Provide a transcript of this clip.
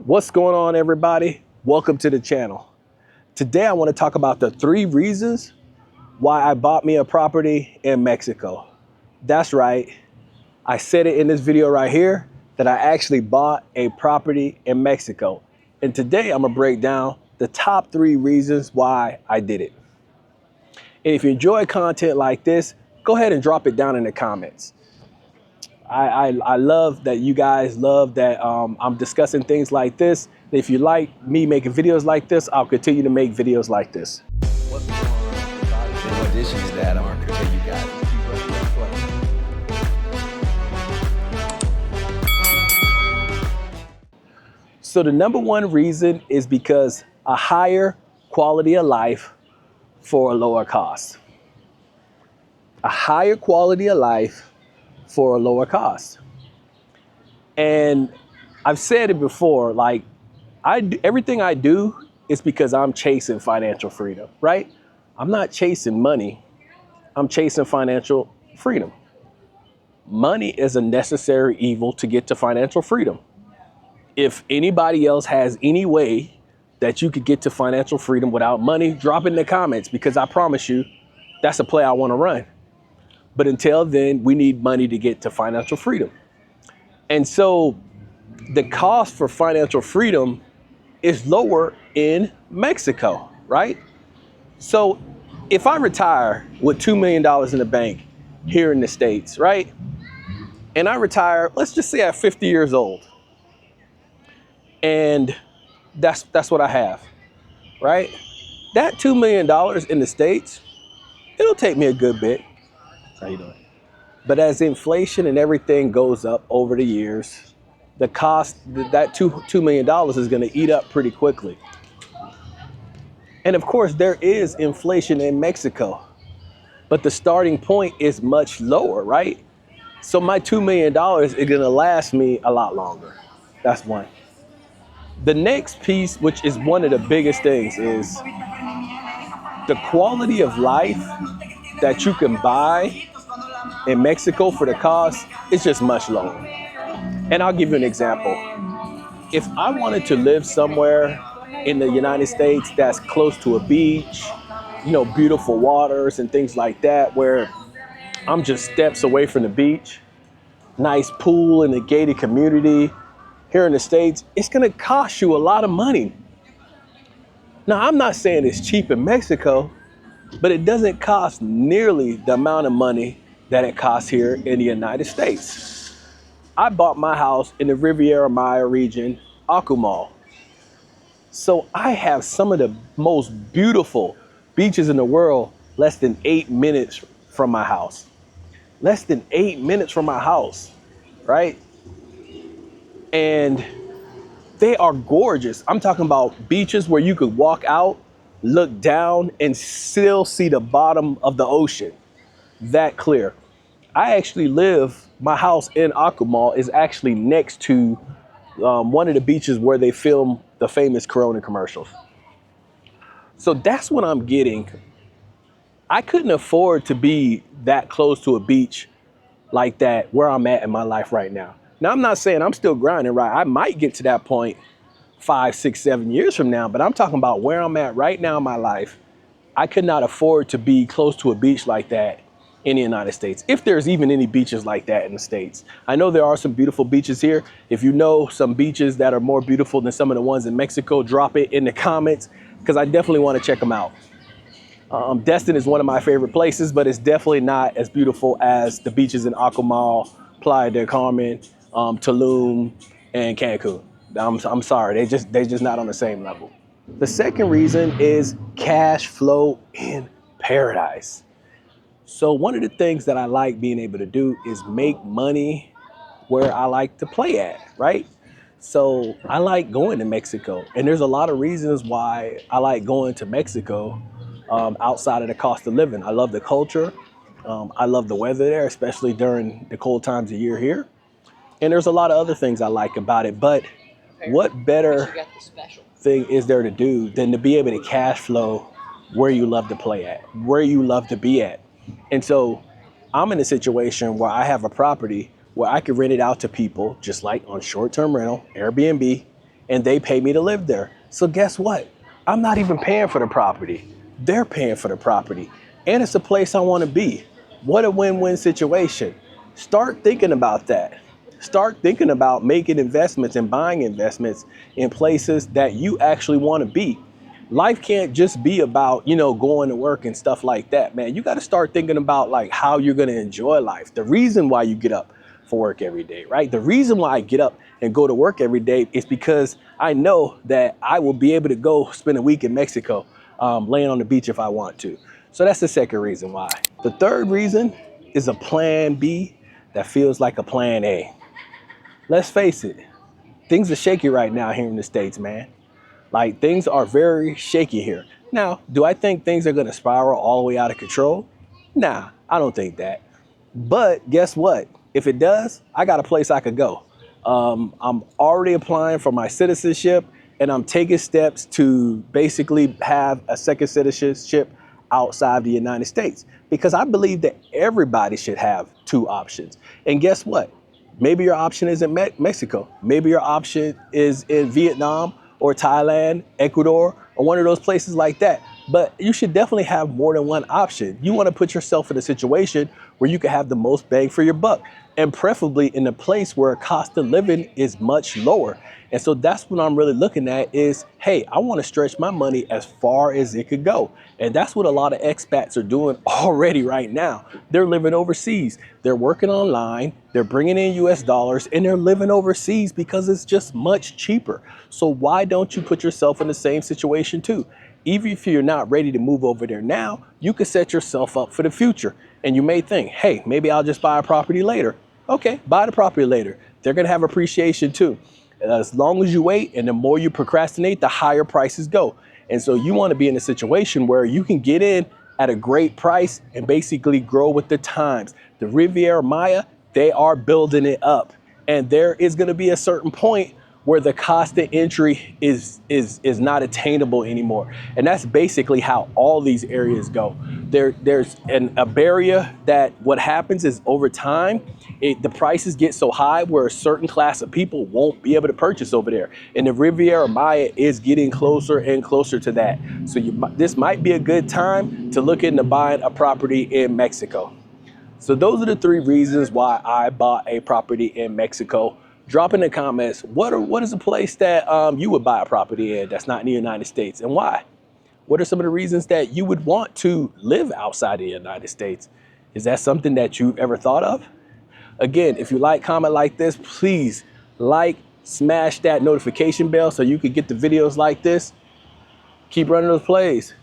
What's going on, everybody? Welcome to the channel. Today I want to talk about the 3 reasons why I bought me a property in Mexico. That's right. I said it in this video right here that I actually bought a property in Mexico. And today I'm gonna break down the top 3 reasons why I did it. And if you enjoy content like this, go ahead and drop it down in the comments. I love that you guys love that I'm discussing things like this. If you like me making videos like this, I'll continue to make videos like this. In addition to that, I want to tell you guys. So the number 1 reason is because a higher quality of life for a lower cost. A higher quality of life for a lower cost. And I've said it before, like everything I do is because I'm chasing financial freedom, right? I'm not chasing money. I'm chasing financial freedom. Money is a necessary evil to get to financial freedom. If anybody else has any way that you could get to financial freedom without money, drop it in the comments, because I promise you that's a play I want to run. But until then, we need money to get to financial freedom. And so the cost for financial freedom is lower in Mexico, right? So if I retire with $2 million in the bank here in the States, right? And I retire, let's just say at 50 years old. And that's what I have, right? That $2 million in the States, it'll take me a good bit. How you doing? But as inflation and everything goes up over the years, the cost, that $2 million is going to eat up pretty quickly. And of course, there is inflation in Mexico, but the starting point is much lower, right? So my $2 million is going to last me a lot longer. That's one. The next piece, which is one of the biggest things, is the quality of life that you can buy in Mexico for the cost is just much lower. And I'll give you an example. If I wanted to live somewhere in the United States that's close to a beach, beautiful waters and things like that, where I'm just steps away from the beach, nice pool in a gated community here in the States, it's gonna cost you a lot of money. Now, I'm not saying it's cheap in Mexico, but it doesn't cost nearly the amount of money that it costs here in the United States. I bought my house in the Riviera Maya region, Akumal. So I have some of the most beautiful beaches in the world less than 8 minutes from my house. Less than 8 minutes from my house, right? And they are gorgeous. I'm talking about beaches where you could walk out, look down, and still see the bottom of the ocean. That clear. My house in Akumal is actually next to one of the beaches where they film the famous Corona commercials. So that's what I'm getting. I couldn't afford to be that close to a beach like that where I'm at in my life right now. Now, I'm not saying I'm still grinding, right? I might get to that point 5, 6, 7 years from now, but I'm talking about where I'm at right now in my life. I could not afford to be close to a beach like that in the United States, if there's even any beaches like that in the States. I know there are some beautiful beaches here. If you know some beaches that are more beautiful than some of the ones in Mexico, drop it in the comments, because I definitely want to check them out. Destin is one of my favorite places, but it's definitely not as beautiful as the beaches in Akumal, Playa del Carmen, Tulum, and Cancun. I'm sorry, they just not on the same level. The second reason is cash flow in paradise. So one of the things that I like being able to do is make money where I like to play at, right? So I like going to Mexico, and there's a lot of reasons why I like going to Mexico outside of the cost of living. I love the culture. I love the weather there, especially during the cold times of year here. And there's a lot of other things I like about it, but what better thing is there to do than to be able to cash flow where you love to play at, where you love to be at. And so I'm in a situation where I have a property where I could rent it out to people, just like on short-term rental, Airbnb, and they pay me to live there. So guess what? I'm not even paying for the property. They're paying for the property. And it's a place I want to be. What a win-win situation. Start thinking about that. Start thinking about making investments and buying investments in places that you actually want to be. Life can't just be about, going to work and stuff like that, man. You got to start thinking about like how you're going to enjoy life. The reason why you get up for work every day, right? The reason why I get up and go to work every day is because I know that I will be able to go spend a week in Mexico, laying on the beach if I want to. So that's the second reason why. The third reason is a plan B that feels like a plan A. Let's face it, things are shaky right now here in the States, man. Like, things are very shaky here. Now, do I think things are going to spiral all the way out of control? Nah, I don't think that. But guess what? If it does, I got a place I could go. I'm already applying for my citizenship, and I'm taking steps to basically have a second citizenship outside the United States, because I believe that everybody should have two options. And guess what? Maybe your option is in Mexico. Maybe your option is in Vietnam or Thailand, Ecuador, or one of those places like that. But you should definitely have more than one option. You want to put yourself in a situation where you can have the most bang for your buck, and preferably in a place where cost of living is much lower. And so that's what I'm really looking at is, hey, I want to stretch my money as far as it could go. And that's what a lot of expats are doing already right now. They're living overseas. They're working online. They're bringing in US dollars, and they're living overseas because it's just much cheaper. So why don't you put yourself in the same situation too? Even if you're not ready to move over there now, you can set yourself up for the future. And you may think, hey, maybe I'll just buy a property later. Okay, buy the property later. They're going to have appreciation too. As long as you wait, and the more you procrastinate, the higher prices go. And so you want to be in a situation where you can get in at a great price and basically grow with the times. The Riviera Maya, they are building it up. And there is going to be a certain point where the cost of entry is not attainable anymore. And that's basically how all these areas go. There's a barrier that what happens is over time, the prices get so high where a certain class of people won't be able to purchase over there. And the Riviera Maya is getting closer and closer to that. So this might be a good time to look into buying a property in Mexico. So those are the three reasons why I bought a property in Mexico. Drop in the comments, what is a place that you would buy a property in that's not in the United States, and why? What are some of the reasons that you would want to live outside of the United States? Is that something that you've ever thought of? Again, if you like, comment like this, please like, smash that notification bell so you can get the videos like this. Keep running those plays.